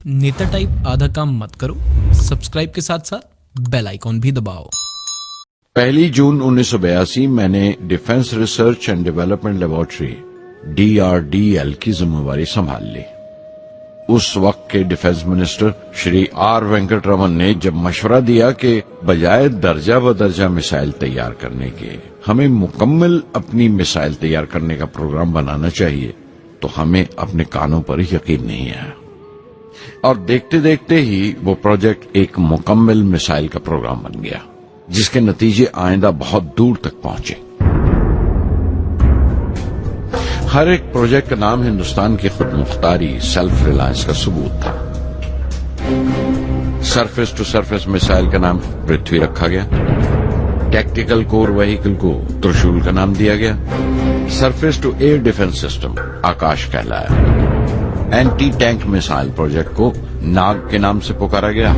नेता टाइप आधा काम मत करो, सब्सक्राइब के साथ साथ बेल आइकॉन भी दबाओ। 1 जून 1982 मैंने defence research and development laboratory DRDL की जिम्मेवारी संभाल ली। उस वक्त के defence minister Shri R Venkataraman ने जब मशवरा दिया कि बजाय दर्जा बदर्जा मिसाइल तैयार करने के हमें मुकम्मल अपनी मिसाइल तैयार करने का प्रोग्राम बनाना चाहिए, तो हमें अपने कानों पर यकीन नहीं आया और देखते देखते ही वो प्रोजेक्ट एक मुकम्मल मिसाइल का प्रोग्राम बन गया, जिसके नतीजे आइंदा बहुत दूर तक पहुंचे। हर एक प्रोजेक्ट का नाम हिंदुस्तान की खुद मुख्तारी, सेल्फ रिलायंस का सबूत था। सरफेस टू सरफेस मिसाइल का नाम पृथ्वी रखा गया, टैक्टिकल कोर व्हीकल को त्रिशूल का नाम दिया गया, surface to air defence system Akash कहलाया, एंटी टैंक मिसाइल प्रोजेक्ट को नाग के नाम से पुकारा गया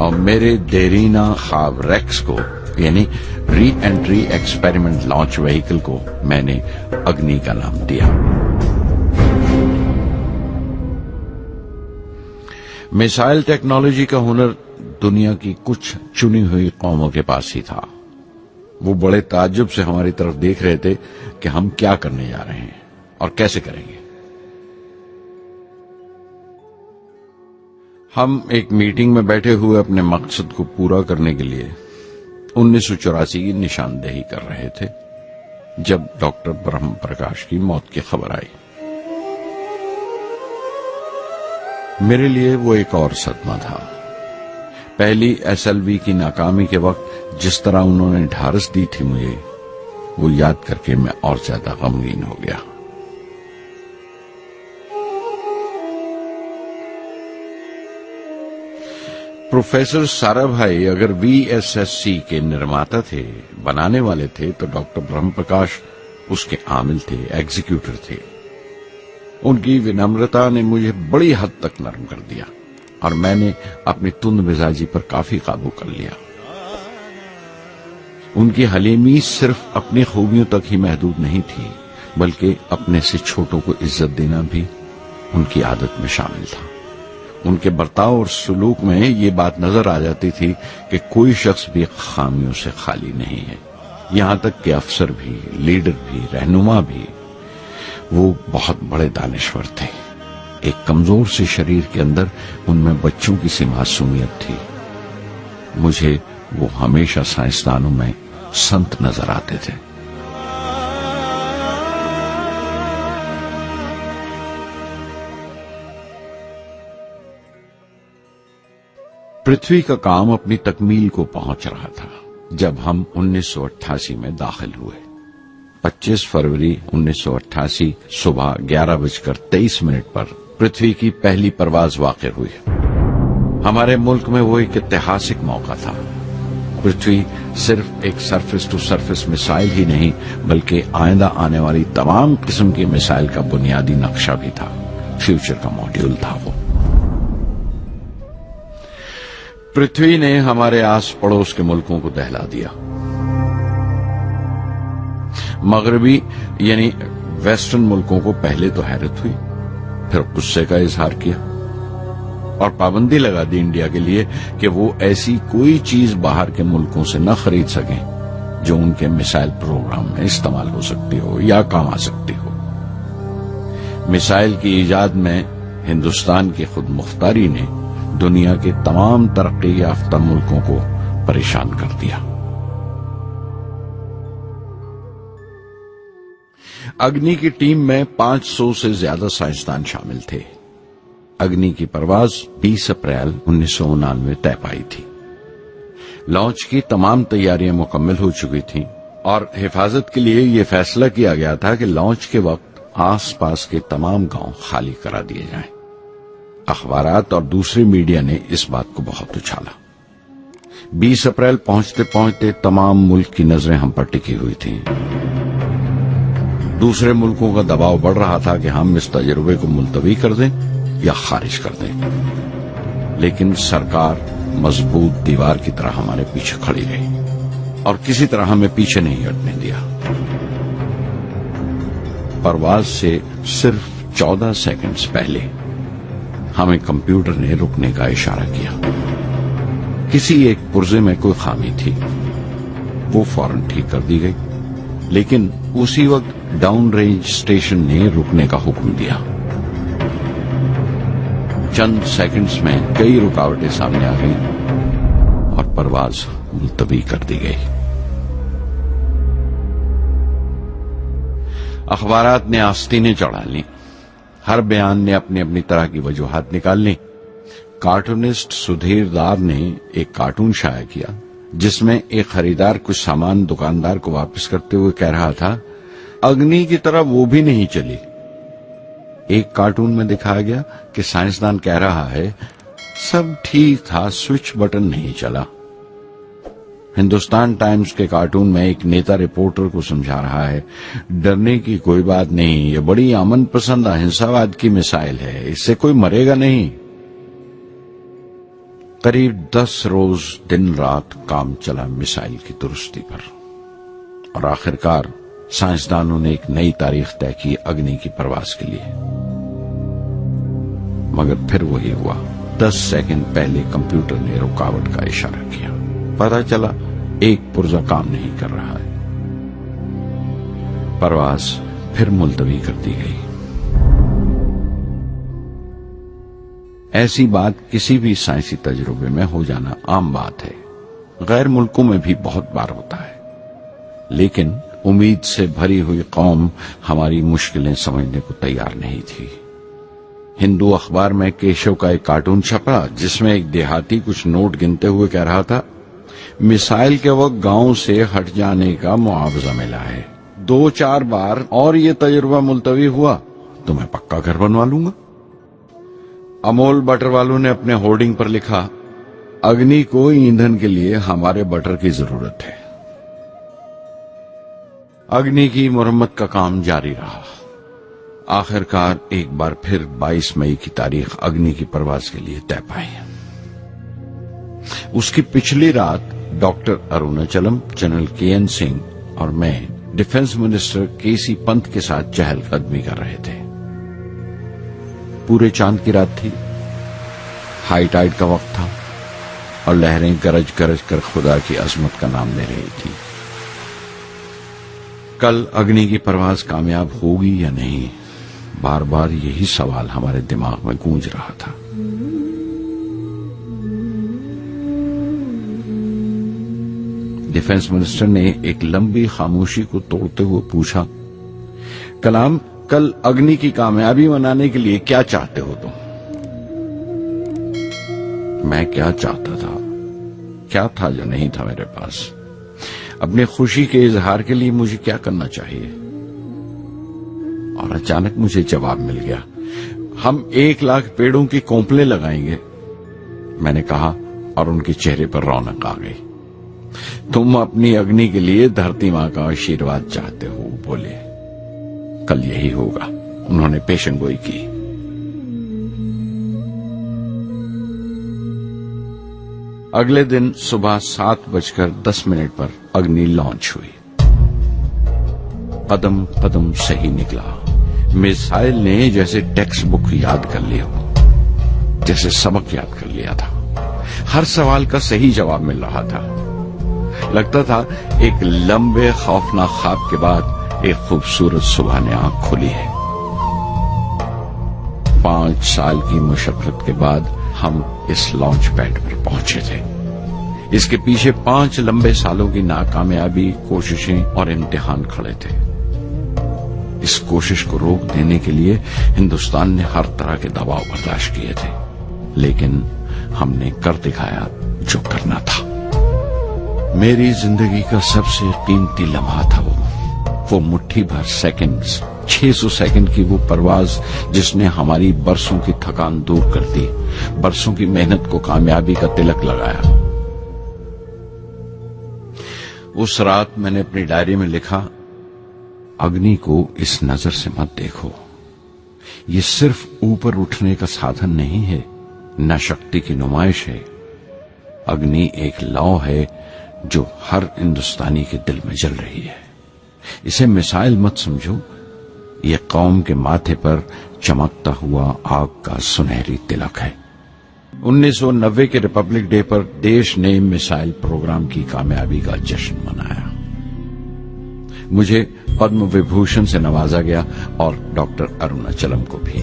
और मेरे देरीना ख्वाब रेक्स को यानी re entry experiment launch vehicle को मैंने अग्नि का नाम दिया। मिसाइल टेक्नोलॉजी का हुनर दुनिया की कुछ चुनी हुई कौमों के पास ही था। वो बड़े ताज्जुब से हमारी तरफ देख रहे थे कि हम क्या करने जा रहे हैं और कैसे करेंगे। हम एक मीटिंग में बैठे हुए अपने मकसद को पूरा करने के लिए 1984 की निशानदेही कर रहे थे जब डॉक्टर ब्रह्म प्रकाश की मौत की खबर आई। मेरे लिए वो एक और सदमा था। पहली SLV की नाकामी के वक्त जिस तरह उन्होंने ढारस दी थी मुझे, वो याद करके मैं और ज्यादा गमगीन हो गया। प्रोफेसर साराभाई अगर VSSC के निर्माता थे, बनाने वाले थे, तो डॉक्टर ब्रह्म प्रकाश उसके आमिल थे, एग्जीक्यूटर थे। उनकी विनम्रता ने मुझे बड़ी हद तक नरम कर दिया और मैंने अपनी तुंद मिजाजी पर काफी काबू कर लिया। उनकी हलीमी सिर्फ अपनी खूबियों तक ही महदूद नहीं थी, बल्कि अपने से छोटों को इज्जत देना भी उनकी आदत में शामिल था। उनके बर्ताव और सुलूक में ये बात नजर आ जाती थी कि कोई शख्स भी खामियों से खाली नहीं है, यहां तक कि अफसर भी, लीडर भी, रहनुमा भी। वो बहुत बड़े दानिश्वर थे। एक कमजोर से शरीर के अंदर उनमें बच्चों की सी मासूमियत थी। मुझे वो हमेशा साइंसदानों में संत नजर आते थे। पृथ्वी का काम अपनी तकमील को पहुंच रहा था जब हम 1988 में दाखिल हुए। 25 फरवरी 1988 सुबह 11:23 पर पृथ्वी की पहली परवाज वाक़ हुई। हमारे मुल्क में वो एक ऐतिहासिक मौका था। पृथ्वी सिर्फ एक सरफेस टू सरफेस मिसाइल ही नहीं, बल्कि आइंदा आने वाली तमाम किस्म की मिसाइल का बुनियादी नक्शा भी था, फ्यूचर का मॉड्यूल था वो। पृथ्वी ने हमारे आस पड़ोस के मुल्कों को दहला दिया। मगरबी यानी वेस्टर्न मुल्कों को पहले तो हैरत हुई, फिर गुस्से का इजहार किया और पाबंदी लगा दी इंडिया के लिए कि वो ऐसी कोई चीज बाहर के मुल्कों से न खरीद सकें जो उनके मिसाइल प्रोग्राम में इस्तेमाल हो सकती हो या काम आ सकती हो। मिसाइल की इजाद में हिंदुस्तान की खुद मुख्तारी ने दुनिया के तमाम तरक्की याफ्ता मुल्कों को परेशान कर दिया। अग्नि की टीम में 500 से ज्यादा साइंसदान शामिल थे। अग्नि की परवाज 20 अप्रैल 1999 तय पाई थी। लॉन्च की तमाम तैयारियां मुकम्मल हो चुकी थीं और हिफाजत के लिए यह फैसला किया गया था कि लॉन्च के वक्त आसपास के तमाम गांव खाली करा दिए जाएं। अखबारात और दूसरे मीडिया ने इस बात को बहुत उछाला। 20 अप्रैल पहुंचते पहुंचते तमाम मुल्क की नजरें हम पर टिकी हुई थीं। दूसरे मुल्कों का दबाव बढ़ रहा था कि हम इस तजुर्बे को मुलतवी कर दें या खारिज कर दें, लेकिन सरकार मजबूत दीवार की तरह हमारे पीछे खड़ी रही और किसी तरह हमें पीछे नहीं हटने दिया। परवाज से सिर्फ 14 सेकंड्स पहले हमें कंप्यूटर ने रुकने का इशारा किया। किसी एक पुर्जे में कोई खामी थी, वो फौरन ठीक कर दी गई, लेकिन उसी वक्त डाउन रेंज स्टेशन ने रुकने का हुक्म दिया। चंद सेकंड्स में कई रुकावटें सामने आ गई और परवाज मुलतवी कर दी गई। अखबारात ने आस्तीनें चढ़ा ली, हर बयान ने अपनी अपनी तरह की वजूहात निकाल ली। कार्टूनिस्ट सुधीर दार ने एक कार्टून शाया किया जिसमें एक खरीदार कुछ सामान दुकानदार को वापस करते हुए कह रहा था, अग्नि की तरह वो भी नहीं चली। एक कार्टून में दिखाया गया कि साइंसदान कह रहा है, सब ठीक था, स्विच बटन नहीं चला। हिंदुस्तान टाइम्स के कार्टून में एक नेता रिपोर्टर को समझा रहा है, डरने की कोई बात नहीं, ये बड़ी अमन पसंद अहिंसावाद की मिसाइल है, इससे कोई मरेगा नहीं। करीब 10 रोज दिन रात काम चला मिसाइल की दुरुस्ती पर और आखिरकार साइंसदानों ने एक नई तारीख तय की अग्नि की परवाज के लिए। मगर फिर वही हुआ, 10 सेकंड पहले कंप्यूटर ने रुकावट का इशारा किया। पता चला एक पुर्जा काम नहीं कर रहा है। परवाज फिर मुलतवी कर दी गई। ऐसी बात किसी भी साइंसी तजुर्बे में हो जाना आम बात है, गैर मुल्कों में भी बहुत बार होता है, लेकिन उम्मीद से भरी हुई कौम हमारी मुश्किलें समझने को तैयार नहीं थी। हिंदू अखबार में केशव का एक कार्टून छपा जिसमें एक देहाती कुछ नोट गिनते हुए कह रहा था, मिसाइल के वक्त गांव से हट जाने का मुआवजा मिला है, 2-4 बार और ये तजुर्बा मुलतवी हुआ तो मैं पक्का घर बनवा लूंगा। अमोल बटर वालों ने अपने होर्डिंग पर लिखा, अग्नि को ईंधन के लिए हमारे बटर की जरूरत है। अग्नि की मुरम्मत का काम जारी रहा। आखिरकार एक बार फिर 22 मई की तारीख अग्नि की परवाज के लिए तय पाई। उसकी पिछली रात doctor Arunachalam, general KN Singh और मैं डिफेंस मिनिस्टर KC पंत के साथ चहलकदमी कर रहे थे। पूरे चांद की रात थी, हाई टाइड का वक्त था और लहरें गरज गरज कर खुदा की अजमत का नाम ले रही थी। कल अग्नि की परवाज कामयाब होगी या नहीं, बार बार यही सवाल हमारे दिमाग में गूंज रहा था। डिफेंस मिनिस्टर ने एक लंबी खामोशी को तोड़ते हुए पूछा, कलाम, कल अग्नि की कामयाबी मनाने के लिए क्या चाहते हो तुम? मैं क्या चाहता था? क्या था जो नहीं था मेरे पास? अपनी खुशी के इजहार के लिए मुझे क्या करना चाहिए? और अचानक मुझे जवाब मिल गया, हम 1 लाख पेड़ों की कोंपलें लगाएंगे। मैंने कहा और उनके चेहरे पर रौनक आ गई। तुम अपनी अग्नि के लिए धरती मां का आशीर्वाद चाहते हो, बोले। कल यही होगा, उन्होंने पेशेंगोई की। अगले दिन सुबह 7:10 पर अग्नि लॉन्च हुई। कदम कदम सही निकला। मिसाइल ने जैसे टेक्स्ट बुक याद कर लिया हो, जैसे सबक याद कर लिया था। हर सवाल का सही जवाब मिल रहा था। लगता था एक लंबे खौफनाक ख्वाब के बाद एक खूबसूरत सुबह ने आंख खोली है। 5 साल की मुशक्कत के बाद हम इस लॉन्च पैड पर पहुंचे थे। इसके पीछे 5 लंबे सालों की नाकामयाबी, कोशिशें और इम्तिहान खड़े थे। इस कोशिश को रोक देने के लिए हिंदुस्तान ने हर तरह के दबाव बर्दाश्त किए थे, लेकिन हमने कर दिखाया जो करना था। मेरी जिंदगी का सबसे कीमती लम्हा था वो मुट्ठी भर सेकंड्स, 600 सेकंड की वो परवाज जिसने हमारी बरसों की थकान दूर कर दी, बरसों की मेहनत को कामयाबी का तिलक लगाया। उस रात मैंने अपनी डायरी में लिखा, अग्नि को इस नजर से मत देखो, ये सिर्फ ऊपर उठने का साधन नहीं है, न शक्ति की नुमाइश है। अग्नि एक लौ है जो हर हिंदुस्तानी के दिल में जल रही है। इसे मिसाइल मत समझो, ये कौम के माथे पर चमकता हुआ आग का सुनहरी तिलक है। 1990 के रिपब्लिक डे पर देश ने मिसाइल प्रोग्राम की कामयाबी का जश्न मनाया। मुझे पद्म विभूषण से नवाजा गया और डॉक्टर अरुणाचलम को भी।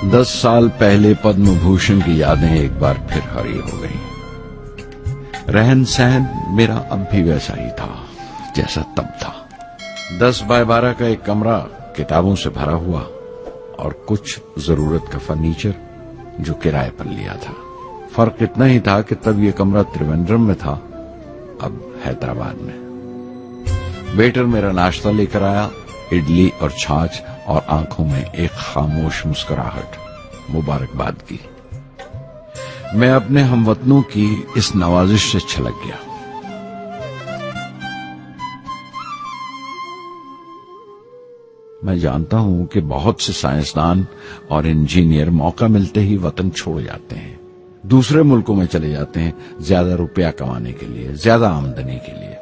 10 साल पहले पद्म भूषण की यादें एक बार फिर हरी हो गई। रहन सहन मेरा अब भी वैसा ही था जैसा तब था। 10 बाय 12 का एक कमरा किताबों से भरा हुआ और कुछ जरूरत का फर्नीचर जो किराए पर लिया था। फर्क इतना ही था कि तब यह कमरा त्रिवेंद्रम में था, अब हैदराबाद में। वेटर मेरा नाश्ता लेकर आया, इडली और छाछ, और आंखों में एक खामोश मुस्कुराहट मुबारकबाद की। मैं अपने हमवतनों की इस नवाजिश से छलक गया। मैं जानता हूं कि बहुत से साइंसदान और इंजीनियर मौका मिलते ही वतन छोड़ जाते हैं, दूसरे मुल्कों में चले जाते हैं ज्यादा रुपया कमाने के लिए, ज्यादा आमदनी के लिए।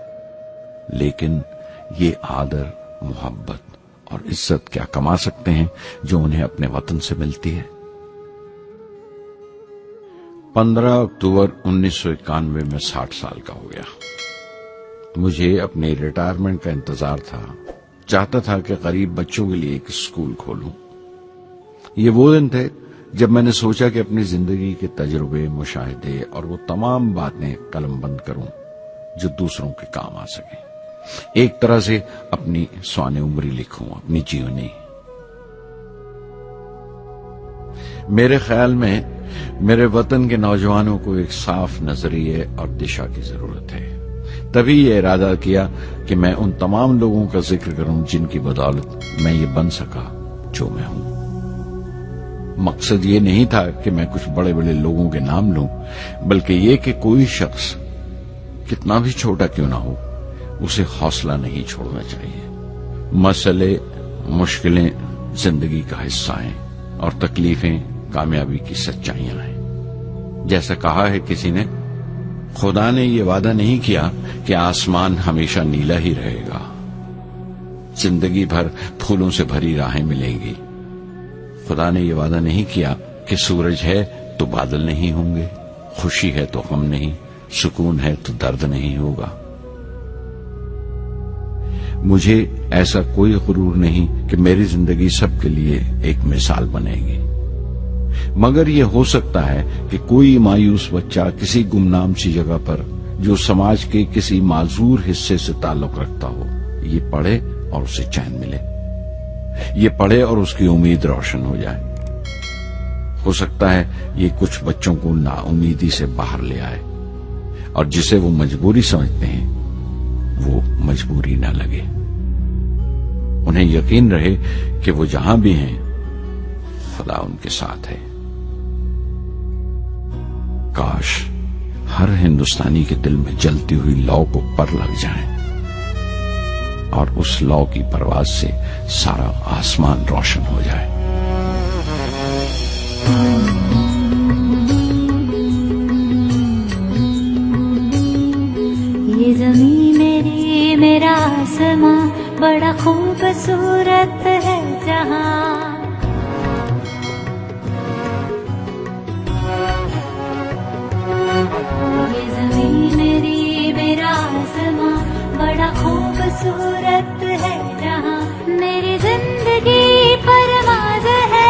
लेकिन ये आदर, मोहब्बत और इज्जत क्या कमा सकते हैं जो उन्हें अपने वतन से मिलती है। 15 अक्टूबर 1991 में 60 साल का हो गया। मुझे अपने रिटायरमेंट का इंतजार था। चाहता था कि गरीब बच्चों के लिए एक स्कूल खोलूं। ये वो दिन थे जब मैंने सोचा कि अपनी जिंदगी के तजुर्बे, मुशाहिदे और वो तमाम बातें कलमबंद करूं जो दूसरों के काम आ सके। एक तरह से अपनी स्वाने उम्री लिखूं, अपनी जीवनी। मेरे ख्याल में मेरे वतन के नौजवानों को एक साफ नजरिए और दिशा की जरूरत है। तभी ये इरादा किया कि मैं उन तमाम लोगों का जिक्र करूं जिनकी बदौलत मैं ये बन सका जो मैं हूं। मकसद ये नहीं था कि मैं कुछ बड़े बड़े लोगों के नाम लूं, बल्कि ये कि कोई शख्स कितना भी छोटा क्यों ना हो, उसे हौसला नहीं छोड़ना चाहिए। मसले, मुश्किलें जिंदगी का हिस्सा हैं और तकलीफें कामयाबी की सच्चाइयां हैं। जैसा कहा है किसी ने, खुदा ने यह वादा नहीं किया कि आसमान हमेशा नीला ही रहेगा, जिंदगी भर फूलों से भरी राहें मिलेंगी। खुदा ने यह वादा नहीं किया कि सूरज है तो बादल नहीं होंगे, खुशी है तो गम नहीं, सुकून है तो दर्द नहीं होगा। मुझे ऐसा कोई गुरूर नहीं कि मेरी जिंदगी सबके लिए एक मिसाल बनेगी, मगर यह हो सकता है कि कोई मायूस बच्चा किसी गुमनाम सी जगह पर जो समाज के किसी माजूर हिस्से से ताल्लुक रखता हो, ये पढ़े और उसे चैन मिले। ये पढ़े और उसकी उम्मीद रोशन हो जाए। हो सकता है ये कुछ बच्चों को नाउमीदी से बाहर ले आए और जिसे वो मजबूरी समझते हैं वो मजबूरी न लगे। उन्हें यकीन रहे कि वो जहां भी हैं खुदा उनके साथ है। काश हर हिंदुस्तानी के दिल में जलती हुई लौ को पर लग जाए और उस लौ की परवाज से सारा आसमान रोशन हो जाए। ये ज़मीं मेरी, मेरा आसमां, बड़ा खूबसूरत है जहां। ये ज़मीं मेरी, मेरा आसमां, बड़ा खूबसूरत है जहां। मेरी जिंदगी परवाज़ है।